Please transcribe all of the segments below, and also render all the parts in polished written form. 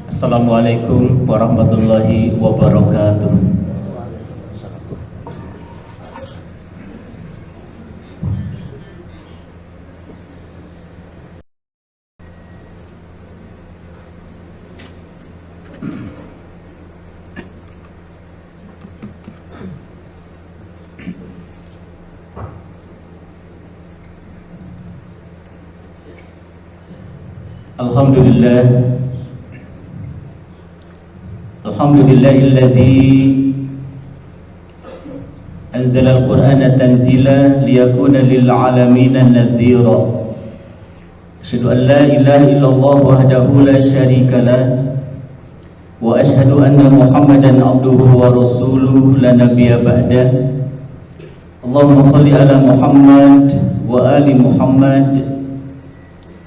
Assalamualaikum warahmatullahi wabarakatuh. Alhamdulillah, alhamdulillahilladzi anzala al-Qur'ana tanzila liyakuna lil alamin nadhira. Asyhadu an la ilaha illallah wahdahu la syarika lah wa asyhadu anna Muhammadan abduhu wa rasuluhu la nabiyya ba'dah. Allahumma shalli ala Muhammad wa ali Muhammad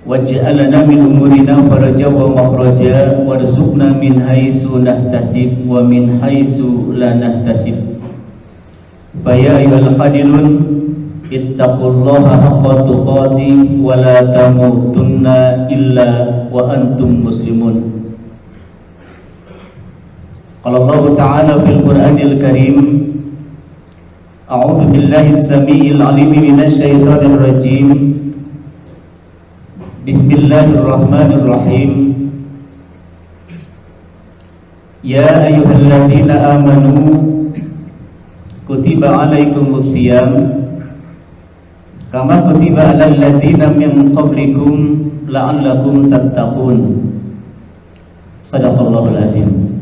waj'alna min umurina faraja wa makhraja warzuqna min haitsu nahtasib wa min haitsu la nahtasib. Fa ya ayyuhal hadirun ittaqullaha haqqa tuqatih wa la tamutunna illa wa antum muslimun. Qala Allah Ta'ala fil Qur'anil Karim, a'udzu billahi as-sami'il 'alim minasy syaithanir rajim. Bismillahirrahmanirrahim. Ya ayyuhalladzina amanu kutiba alaikumus syiyam kama kutiba alal ladzina min qablikum la'allakum tattaqun. Shadaqallahul adzim.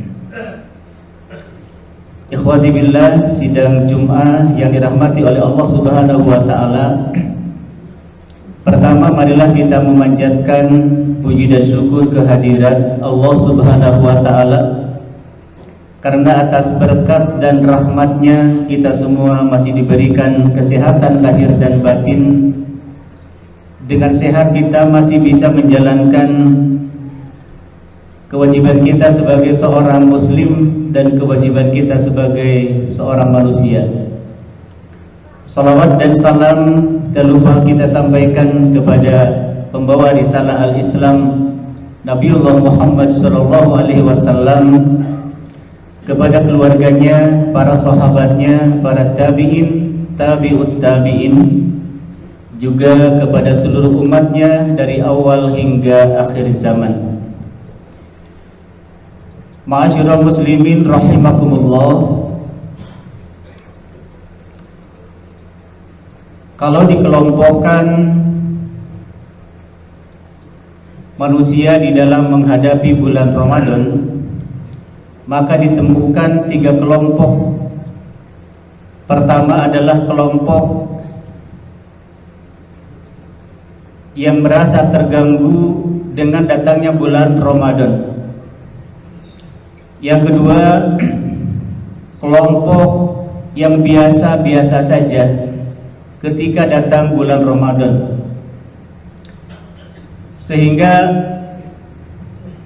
Ikhwati billah, sidang Jum'ah yang dirahmati oleh Allah Subhanahu wa taala. Pertama, marilah kita memanjatkan puji dan syukur kehadirat Allah Subhanahu wa ta'ala, karena atas berkat dan rahmatnya kita semua masih diberikan kesehatan lahir dan batin. Dengan sehat kita masih bisa menjalankan kewajiban kita sebagai seorang muslim dan kewajiban kita sebagai seorang manusia. Salawat dan salam tak lupa kita sampaikan kepada pembawa risalah al-Islam Nabiullah Muhammad SAW, kepada keluarganya, para sahabatnya, para tabi'in, tabi'ut tabi'in, juga kepada seluruh umatnya dari awal hingga akhir zaman. Ma'asyiral muslimin rahimakumullah. Kalau dikelompokkan manusia di dalam menghadapi bulan Ramadan, maka ditemukan 3 kelompok. Pertama adalah kelompok yang merasa terganggu dengan datangnya bulan Ramadan. Yang kedua, kelompok yang biasa-biasa saja ketika datang bulan Ramadan, sehingga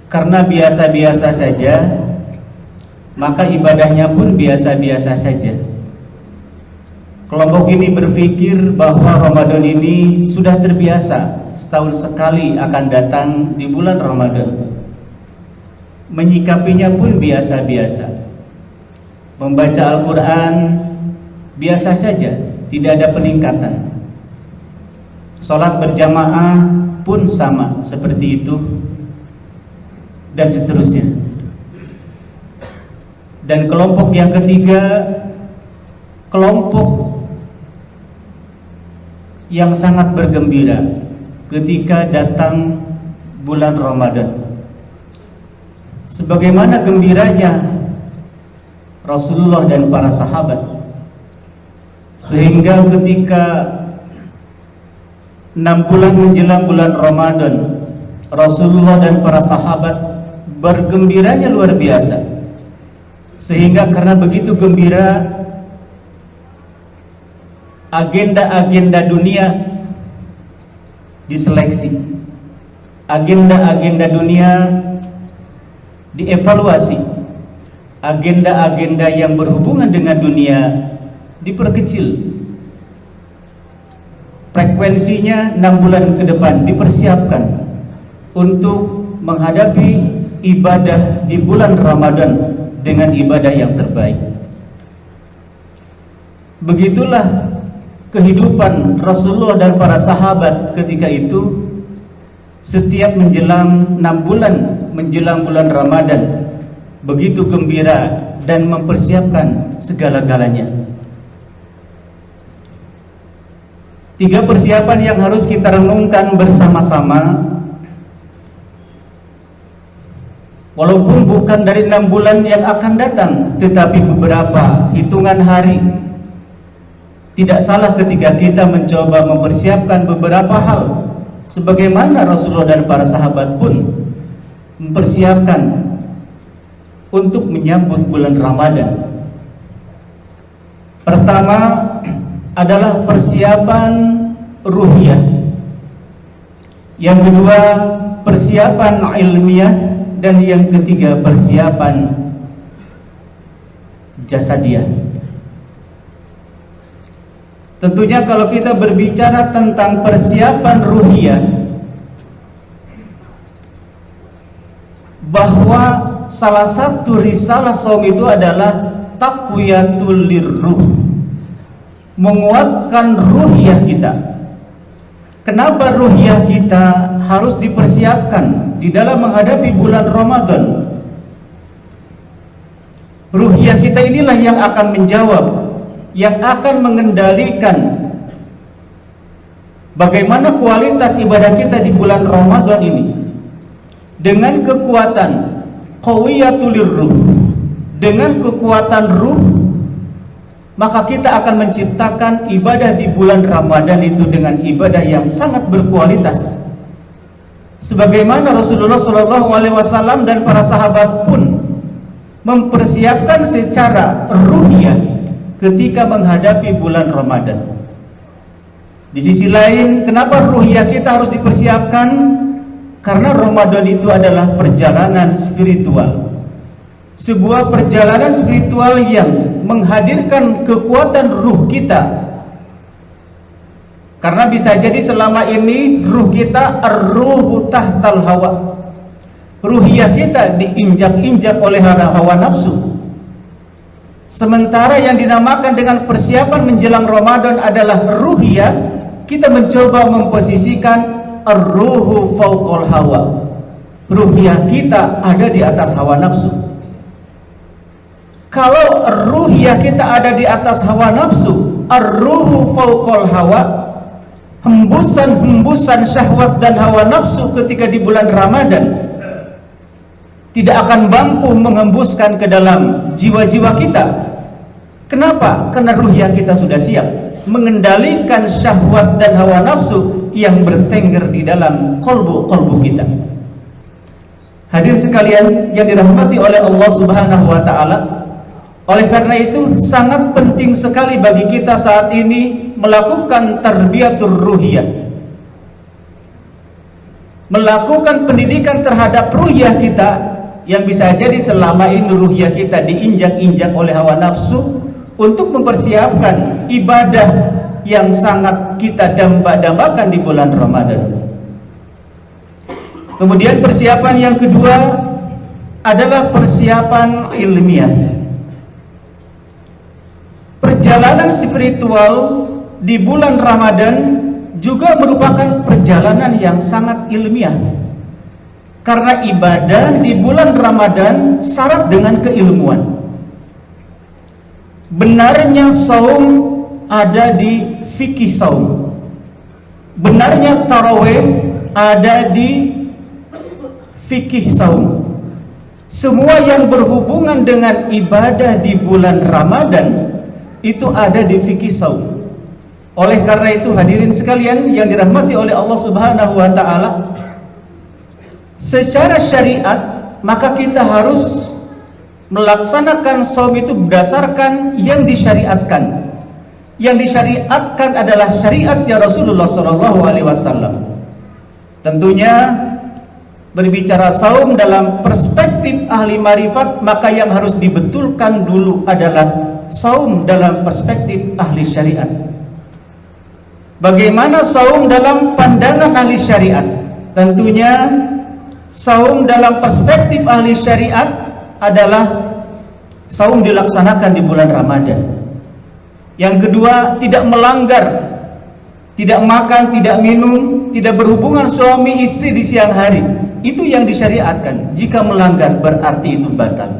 karena biasa-biasa saja maka ibadahnya pun biasa-biasa saja. Kelompok ini berpikir bahwa Ramadan ini sudah terbiasa, setahun sekali akan datang di bulan Ramadan. Menyikapinya pun biasa-biasa. Membaca Al-Quran biasa saja, tidak ada peningkatan. Sholat berjamaah pun sama seperti itu, dan seterusnya. Dan kelompok yang ketiga, kelompok yang sangat bergembira ketika datang bulan Ramadan, sebagaimana gembiranya Rasulullah dan para sahabat, sehingga ketika 6 bulan menjelang bulan Ramadan, Rasulullah dan para sahabat bergembiranya luar biasa. Sehingga karena begitu gembira, agenda-agenda dunia diseleksi, agenda-agenda dunia dievaluasi, agenda-agenda yang berhubungan dengan dunia diperkecil. Frekuensinya 6 bulan ke depan dipersiapkan untuk menghadapi ibadah di bulan Ramadan dengan ibadah yang terbaik. Begitulah kehidupan Rasulullah dan para sahabat ketika itu. Setiap menjelang 6 bulan menjelang bulan Ramadan, begitu gembira dan mempersiapkan segala-galanya. 3 persiapan yang harus kita renungkan bersama-sama. Walaupun bukan dari 6 bulan yang akan datang, tetapi beberapa hitungan hari. Tidak salah ketika kita mencoba mempersiapkan beberapa hal, sebagaimana Rasulullah dan para sahabat pun mempersiapkan untuk menyambut bulan Ramadan. Pertama adalah persiapan ruhiyah. Yang kedua persiapan ilmiah, dan yang ketiga persiapan jasadiah. Tentunya kalau kita berbicara tentang persiapan ruhiyah, bahwa salah satu risalah saum itu adalah taqwiyatul lirruh, menguatkan ruhiyah kita. Kenapa ruhiyah kita harus dipersiapkan di dalam menghadapi bulan Ramadan? Ruhiyah kita inilah yang akan menjawab, yang akan mengendalikan bagaimana kualitas ibadah kita di bulan Ramadan ini. Dengan kekuatan qawiyatul ruh, dengan kekuatan ruh, maka kita akan menciptakan ibadah di bulan Ramadan itu dengan ibadah yang sangat berkualitas. Sebagaimana Rasulullah SAW dan para sahabat pun mempersiapkan secara ruhiyah ketika menghadapi bulan Ramadan. Di sisi lain, kenapa ruhiyah kita harus dipersiapkan? Karena Ramadan itu adalah perjalanan spiritual. Sebuah perjalanan spiritual yang menghadirkan kekuatan ruh kita. Karena bisa jadi selama ini ruh kita ar-ruhu tahtal hawa. Ruhiyah kita diinjak-injak oleh hawa nafsu. Sementara yang dinamakan dengan persiapan menjelang Ramadan adalah ruhiyah, kita mencoba memposisikan ar-ruhu fauqal hawa. Ruhiyah kita ada di atas hawa nafsu. Kalau ruhiyah kita ada di atas hawa nafsu, ar-ruhu fauqal hawa, hembusan-hembusan syahwat dan hawa nafsu ketika di bulan Ramadan tidak akan mampu menghembuskan ke dalam jiwa-jiwa kita. Kenapa? Karena ruhiyah kita sudah siap mengendalikan syahwat dan hawa nafsu yang bertengger di dalam kolbu kita. Hadirin sekalian yang dirahmati oleh Allah Subhanahu wa ta'ala, oleh karena itu sangat penting sekali bagi kita saat ini melakukan tarbiyatur ruhiyah, melakukan pendidikan terhadap ruhiyah kita, yang bisa jadi selama ini ruhiyah kita diinjak-injak oleh hawa nafsu, untuk mempersiapkan ibadah yang sangat kita damba-dambakan di bulan Ramadan. Kemudian persiapan yang kedua adalah persiapan ilmiah. Perjalanan spiritual di bulan Ramadan juga merupakan perjalanan yang sangat ilmiah. Karena ibadah di bulan Ramadan syarat dengan keilmuan. Benarnya saum ada di fikih saum. Benarnya tarawih ada di fikih saum. Semua yang berhubungan dengan ibadah di bulan Ramadan itu ada di fikih saum. Oleh karena itu hadirin sekalian yang dirahmati oleh Allah Subhanahu wa ta'ala, secara syariat maka kita harus melaksanakan saum itu berdasarkan yang disyariatkan. Yang disyariatkan adalah syariatnya Rasulullah SAW. Tentunya berbicara saum dalam perspektif ahli marifat, maka yang harus dibetulkan dulu adalah saum dalam perspektif ahli syariat. Bagaimana saum dalam pandangan ahli syariat? Tentunya saum dalam perspektif ahli syariat adalah saum dilaksanakan di bulan Ramadan. Yang kedua, tidak melanggar, tidak makan, tidak minum, tidak berhubungan suami istri di siang hari. Itu yang disyariatkan. Jika melanggar berarti itu batal.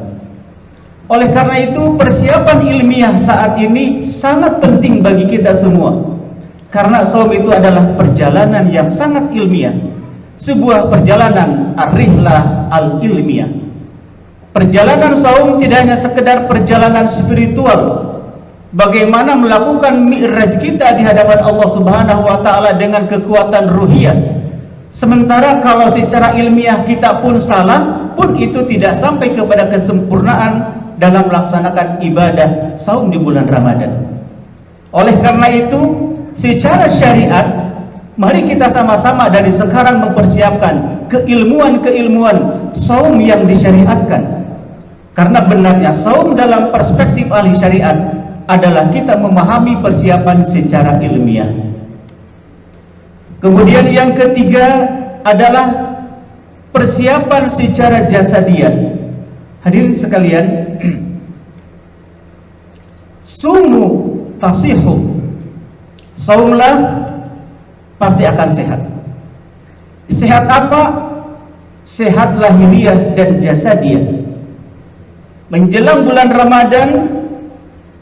Oleh karena itu, persiapan ilmiah saat ini sangat penting bagi kita semua. Karena saum itu adalah perjalanan yang sangat ilmiah. Sebuah perjalanan ar-rihlah al-ilmiah. Perjalanan saum tidak hanya sekedar perjalanan spiritual. Bagaimana melakukan mi'raj kita di hadapan Allah Subhanahu wa taala dengan kekuatan ruhiyah. Sementara kalau secara ilmiah kita pun salah, pun itu tidak sampai kepada kesempurnaan dalam melaksanakan ibadah saum di bulan Ramadan. Oleh karena itu, secara syariat, mari kita sama-sama dari sekarang mempersiapkan keilmuan-keilmuan saum yang disyariatkan. Karena benarnya saum dalam perspektif ahli syariat adalah kita memahami persiapan secara ilmiah. Kemudian yang ketiga adalah persiapan secara jasadiah. Hadirin sekalian, sumu tasihu, saumlah pasti akan sehat. Sehat apa? Sehat lahiriah dan jasadiah. Menjelang bulan Ramadan,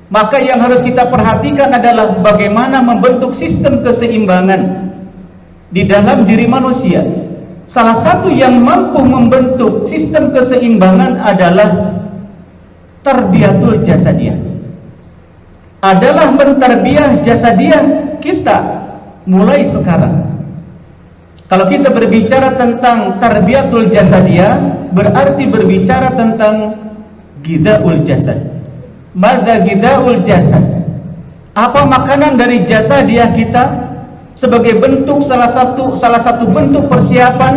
maka yang harus kita perhatikan adalah bagaimana membentuk sistem keseimbangan di dalam diri manusia. Salah satu yang mampu membentuk sistem keseimbangan adalah tarbiyatul jasadiyah. Adalah mentarbiyah jasadiyah kita mulai sekarang. Kalau kita berbicara tentang tarbiyatul jasadiyah, berarti berbicara tentang gidaul jasad. Madza gidaul jasad? Apa makanan dari jasadiyah kita sebagai bentuk salah satu bentuk persiapan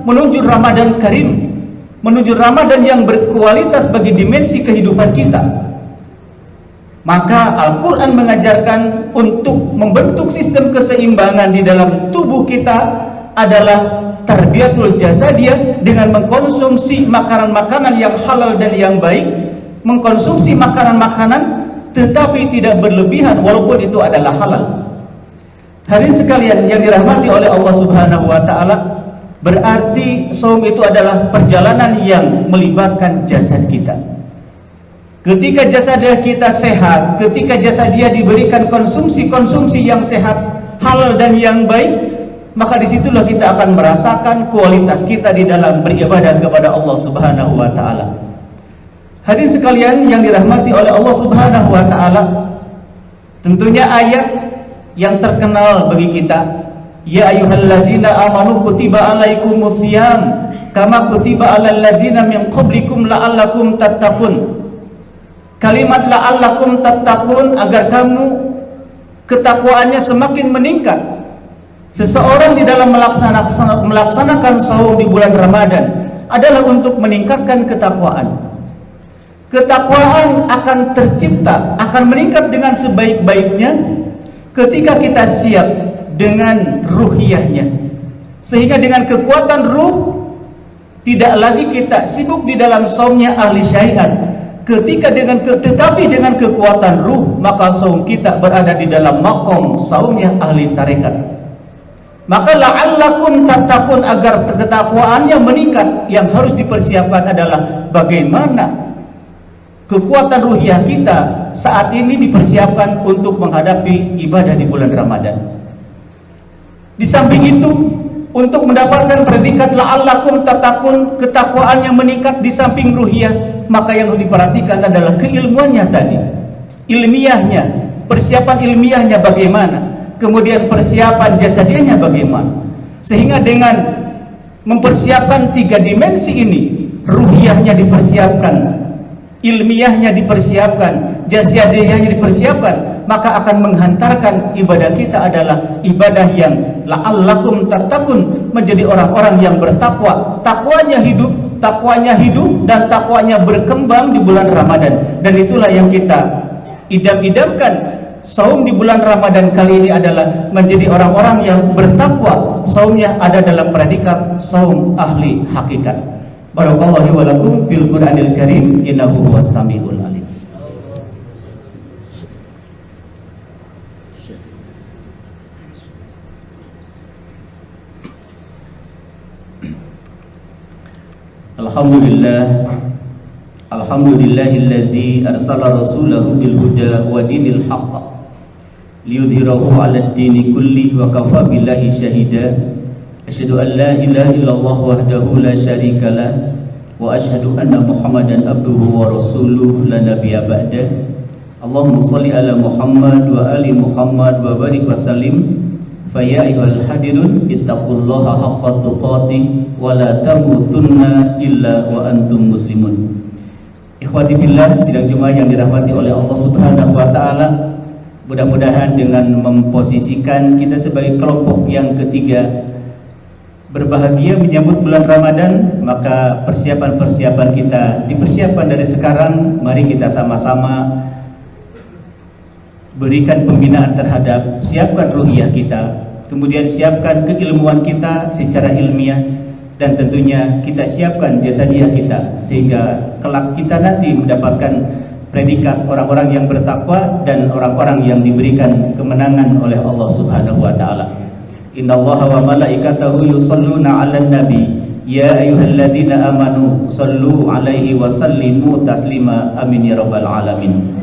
menuju Ramadan Karim, menuju Ramadan yang berkualitas bagi dimensi kehidupan kita. Maka Al-Quran mengajarkan untuk membentuk sistem keseimbangan di dalam tubuh kita adalah tarbiyatul jasadiyah dengan mengkonsumsi makanan-makanan yang halal dan yang baik, mengkonsumsi makanan-makanan tetapi tidak berlebihan walaupun itu adalah halal. Hadirin sekalian yang dirahmati oleh Allah Subhanahu wa taala, berarti saum itu adalah perjalanan yang melibatkan jasad kita. Ketika jasad kita sehat, ketika jasad dia diberikan konsumsi yang sehat, halal dan yang baik, maka disitulah kita akan merasakan kualitas kita di dalam beribadah kepada Allah Subhanahu wa taala. Hadirin sekalian yang dirahmati oleh Allah Subhanahu wa taala, tentunya ayat yang terkenal bagi kita, ya ayyuhalladzina amanu kutiba alaikumus syiyam kama kutiba alal ladzina min qablikum la'allakum tattaqun. Kalimat la'allakum tattaqun, agar kamu ketakwaannya semakin meningkat. Seseorang di dalam melaksanakan saum di bulan Ramadan adalah untuk meningkatkan ketakwaan. Ketakwaan akan tercipta, akan meningkat dengan sebaik-baiknya ketika kita siap dengan ruhiyahnya. Sehingga dengan kekuatan ruh, tidak lagi kita sibuk di dalam saumnya ahli syariat. Tetapi dengan kekuatan ruh, maka saum kita berada di dalam maqam saumnya ahli tarekat. Maka la'allakum tattaqun, agar ketakwaannya meningkat, yang harus dipersiapkan adalah bagaimana kekuatan ruhiyah kita saat ini dipersiapkan untuk menghadapi ibadah di bulan Ramadan. Di samping itu, untuk mendapatkan predikat la'allakum tattaqun, ketakwaan yang meningkat di samping ruhiyah, maka yang harus diperhatikan adalah keilmuannya tadi. Ilmiahnya, persiapan ilmiahnya bagaimana, kemudian persiapan jasadiahnya bagaimana. Sehingga dengan mempersiapkan tiga dimensi ini, ruhiyahnya dipersiapkan, ilmiahnya dipersiapkan, jasadiahnya dipersiapkan, maka akan menghantarkan ibadah kita adalah ibadah yang la'allakum tattaqun, menjadi orang-orang yang bertakwa. Takwanya hidup dan takwanya berkembang di bulan Ramadan. Dan itulah yang kita idam-idamkan saum di bulan Ramadan kali ini adalah menjadi orang-orang yang bertakwa. Saumnya ada dalam predikat saum ahli hakikat. Barakallahu wa lakum fil Qur'anil Karim, innahu huwas samiul alim. Alhamdulillahilladzi arsala rasulahu bil huda wa dinil haqq liyudhhirahu 'alad dini kulli wa kafa billahi syahida. Asyhadu an la ilaha illallah wahdahu la syarika lah wa asyhadu anna Muhammadan abduhu wa rasuluhu la nabiyya ba'da. Allahumma shalli ala Muhammad wa ali Muhammad wa barik wa sallim. Fa ya ayyuhal hadirun ittaqullaha haqqa tuqatih wa la tamutunna illa wa antum muslimun. Ikhwati billah, sidang Jumat yang dirahmati oleh Allah Subhanahu wa taala, mudah-mudahan dengan memposisikan kita sebagai kelompok yang ketiga berbahagia menyambut bulan Ramadan, maka persiapan-persiapan kita dipersiapkan dari sekarang. Mari kita sama-sama berikan pembinaan terhadap, siapkan ruhiyah kita, kemudian siapkan keilmuan kita secara ilmiah, dan tentunya kita siapkan jasadiah kita sehingga kelak kita nanti mendapatkan predikat orang-orang yang bertakwa dan orang-orang yang diberikan kemenangan oleh Allah Subhanahu wa taala. Innallaha wa malaikatahu yusholluna 'alan nabi ya ayyuhalladzina amanu shallu 'alaihi wa sallimu taslima. Amin ya rabbal alamin.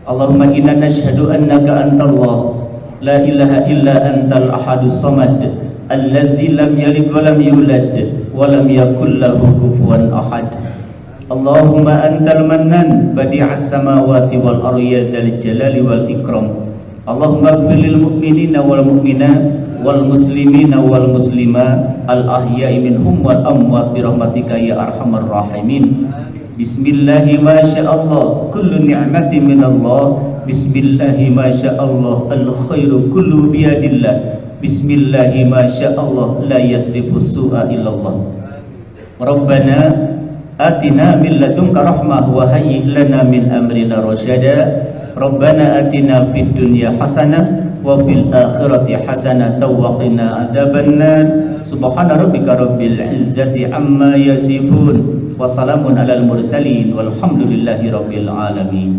Allahumma inna nashhadu annaka antallah la ilaha illa antal ahadus samad alladzi lam yalid wa lam yulad wa lam yakul lahu kufuwan ahad. Allahumma antal mannan badi'as samawati wal ardi ya dzal jalali wal ikram. Allahumma ighfir lil mu'minina wal mu'minat wal muslimina wal muslimat al ahya'i minhum wal amwat bi rahmatika ya arhamar rahimin. Bismillahi ma sya'allah kullu ni'mati minallah. Bismillahi ma sya'allah al khairu kullu biyadillah. Bismillahi ma sya'allah la yasrifu su'a illallah. Rabbana atina min ladunka rahmah wa hayyi lana min amrina rasyada. Rabbana atina fid dunya hasanah wa fil akhirati hasanah wa qina adzabannar. Subhana rabbika rabbil izzati amma yasifun wa salamun alal mursalin walhamdulillahi rabbil alamin.